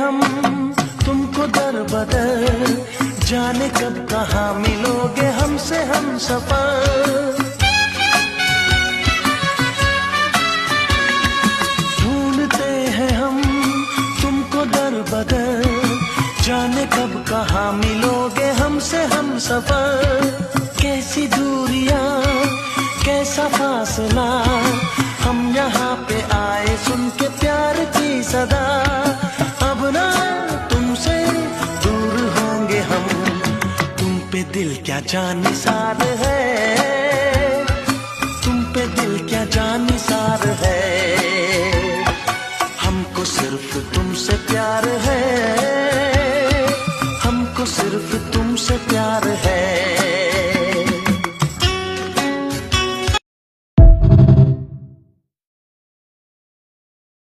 हम तुमको दर बदर, जाने कब कहाँ मिलोगे हमसे हम सफर। ढूंढते हैं हम तुमको दर बदर, जाने कब कहाँ मिलोगे हमसे हम सफर। कैसी दूरियां कैसा फासला, हम यहाँ पे आए सुन के प्यार की सदा। अब ना तुमसे दूर होंगे हम, तुम पे दिल क्या जान निसार है, तुम पे दिल क्या जान निसार है। हमको सिर्फ तुमसे प्यार है, हमको सिर्फ तुमसे प्यार है।